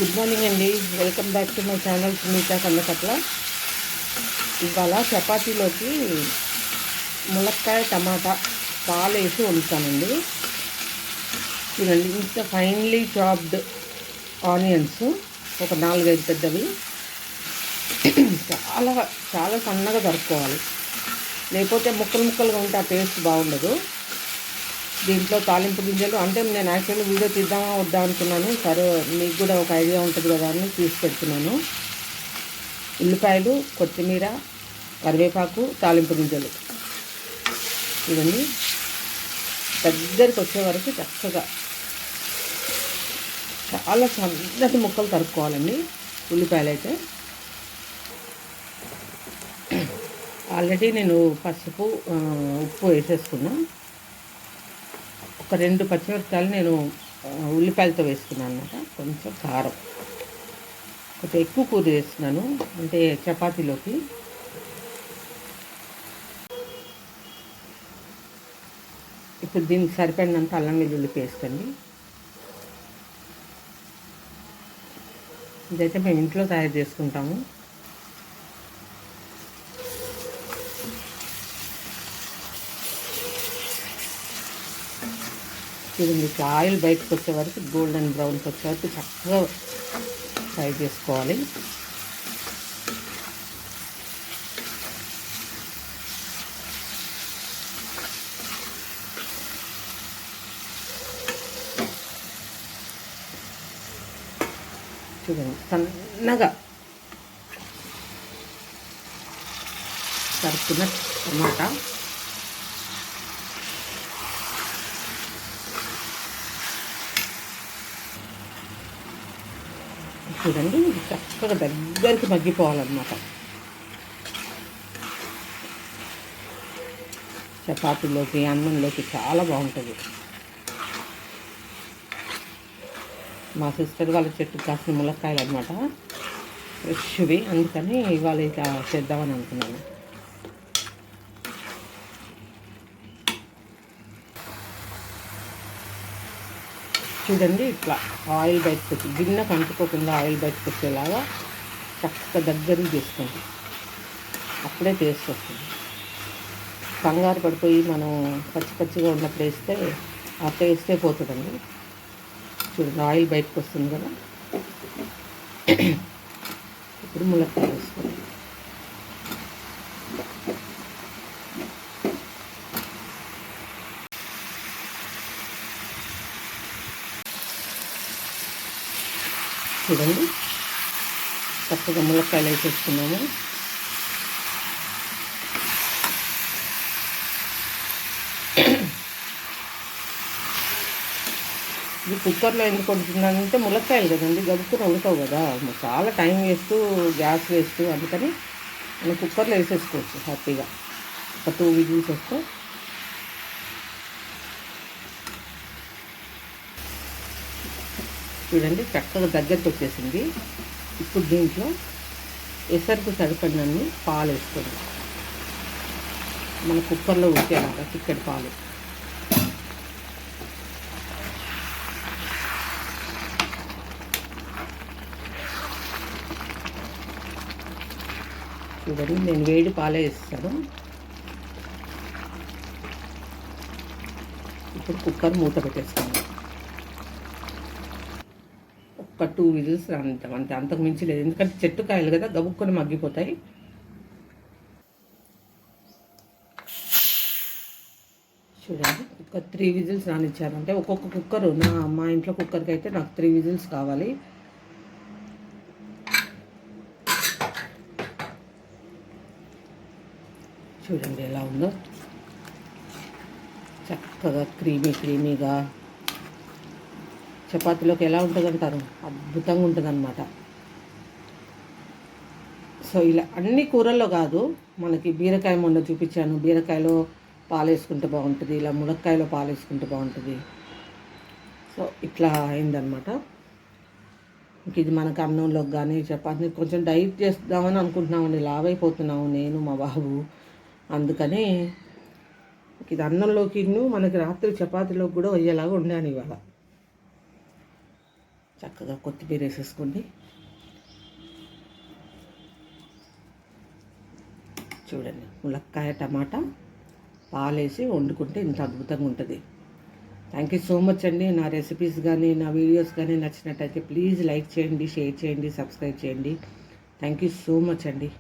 Good morning అండి. Welcome back to my channel Sunitha Kandakatla. ఇవాళ చపాతీలోకి ములక్కాయ టమాటా పాలు వేసి వండుతానండి. చూడండి, ఇంత ఫైన్లీ చాప్డ్ ఆనియన్స్ ఒక 4-5 పెద్దవి చాలా చాలా సన్నగా తరుక్కోవాలి, లేకపోతే ముక్కలు ముక్కలుగా ఉంటే ఆ టేస్ట్ బాగుండదు. దీంట్లో తాలింపు గింజలు అంటే నేను యాక్చువల్లీ వీడియో తీద్దామా వద్దా అనుకున్నాను. సరే, మీకు కూడా ఒక ఐడియా ఉంటుంది కదా అని తీసి పెడుతున్నాను. ఉల్లిపాయలు, కొత్తిమీర, కరివేపాకు, తాలింపు గింజలు ఇవన్నీ దగ్గరికి వచ్చే వరకు చక్కగా చాలా సన్నటి ముక్కలు తరుక్కోవాలండి. ఉల్లిపాయలు అయితే ఆల్రెడీ నేను పసుపు ఉప్పు వేసేసుకున్నా. ఒక 2 పచ్చిమిరపకాయలు నేను ఉల్లిపాయలతో వేసుకున్నాను అనమాట. కొంచెం కారం, కొంచెం ఎక్కువ కూర వేస్తున్నాను అంటే చపాతీలోకి. ఇప్పుడు దీనికి సరిపడినంత అల్లం వెల్లుల్లి పేస్ట్ అండి. ఇదైతే మేము ఇంట్లో తయారు చేసుకుంటాము. చూడండి, ఇట్లా ఆయిల్ బయటకు వచ్చే వరకు గోల్డెన్ బ్రౌన్కి వచ్చే వరకు చక్కగా ఫ్రై చేసుకోవాలి. చూడండి, సన్నగా తరుక్కున్న టమాటా, చూడండి ఇది చక్కగా దగ్గరికి మగ్గిపోవాలన్నమాట. చపాతీలోకి అన్నంలోకి చాలా బాగుంటుంది. మా సిస్టర్ వాళ్ళ చెట్టు కాసిన ములక్కాయలు అనమాట, ఫ్రెష్వి. అందుకని ఇవాళ ఇట్లా చేద్దామని అనుకున్నాను. చూడండి, ఇట్లా ఆయిల్ బయటకు వచ్చి గిన్నె కంటుకోకుండా ఆయిల్ బయటకు వచ్చేలాగా చక్కగా దగ్గరికి తీసుకోండి. అప్పుడే టేస్ట్ వస్తుంది. కంగారు పడిపోయి మనం పచ్చి పచ్చిగా ఉన్నప్పుడు వేస్తే ఆ టేస్టే పోతుందండి. చూడండి, ఆయిల్ బయటకు వస్తుంది కదా. ఇప్పుడు ములక్కాయ వేసుకోండి. చూడండి, చక్కగా ములక్కాయలు వేసేసుకున్నాము. ఇది కుక్కర్లో ఎందుకు వండుతున్నానంటే ములక్కాయలు కదండి, గబుక్కుని వండుతావు కదా, చాలా టైం వేస్తూ గ్యాస్ వేస్తూ. అందుకని మనం కుక్కర్లో వేసేసుకోవచ్చు హ్యాపీగా. ఒక 2 విజిల్స్ వస్తే చూడండి చక్కగా దగ్గరికి వచ్చేసింది. ఇప్పుడు దీంట్లో ఎసరుకు సరిపడినన్ని పాలు వేసుకోండి. మన కుక్కర్లో ఉడికేలాగా చిక్కటి పాలు. చూడండి, నేను వేడి పాలే వేస్తాను. ఇప్పుడు కుక్కర్ మూత పెట్టేస్తాను. ఒక 2 విజిల్స్ రానిద్దాం అంతే, అంతకు మించి లేదు. ఎందుకంటే చెట్టు కాయలు కదా, గబుక్కొని మగ్గిపోతాయి. చూడండి, ఒక 3 విజిల్స్ రానిచ్చారంటే ఒక్కొక్క కుక్కరు మా ఇంట్లో కుక్కర్కి అయితే నాకు 3 విజిల్స్ కావాలి. చూడండి ఎలా ఉందో, చక్కగా క్రీమీగా. చపాతీలోకి ఎలా ఉంటుంది అంటారు, అద్భుతంగా ఉంటుంది అన్నమాట. సో ఇలా అన్ని కూరల్లో కాదు, మనకి బీరకాయ మొన్న చూపించాను, బీరకాయలో పాలు వేసుకుంటే బాగుంటుంది, ఇలా ములక్కాయలో పాలు వేసుకుంటే బాగుంటుంది. సో ఇట్లా అయిందనమాట. ఇంక ఇది మనకు అన్నంలోకి కానీ చపాతీ కొంచెం డైట్ చేద్దామని అనుకుంటున్నామండి. లావ్ అయిపోతున్నాము నేను మా బాబు. అందుకని ఇది అన్నంలోకి మనకి రాత్రి చపాతీలోకి కూడా అయ్యేలాగా ఉండాను ఇవాళ. చక్కగా కొత్తిమీర వేసేసుకోండి. చూడండి, ములక్కాయ టమాటా పాలేసి వండుకుంటే ఇంత అద్భుతంగా ఉంటుంది. థ్యాంక్ యూ సో మచ్ అండి. నా రెసిపీస్ కానీ నా వీడియోస్ కానీ నచ్చినట్టయితే ప్లీజ్ లైక్ చేయండి, షేర్ చేయండి, సబ్స్క్రైబ్ చేయండి. థ్యాంక్ యూ సో మచ్ అండి.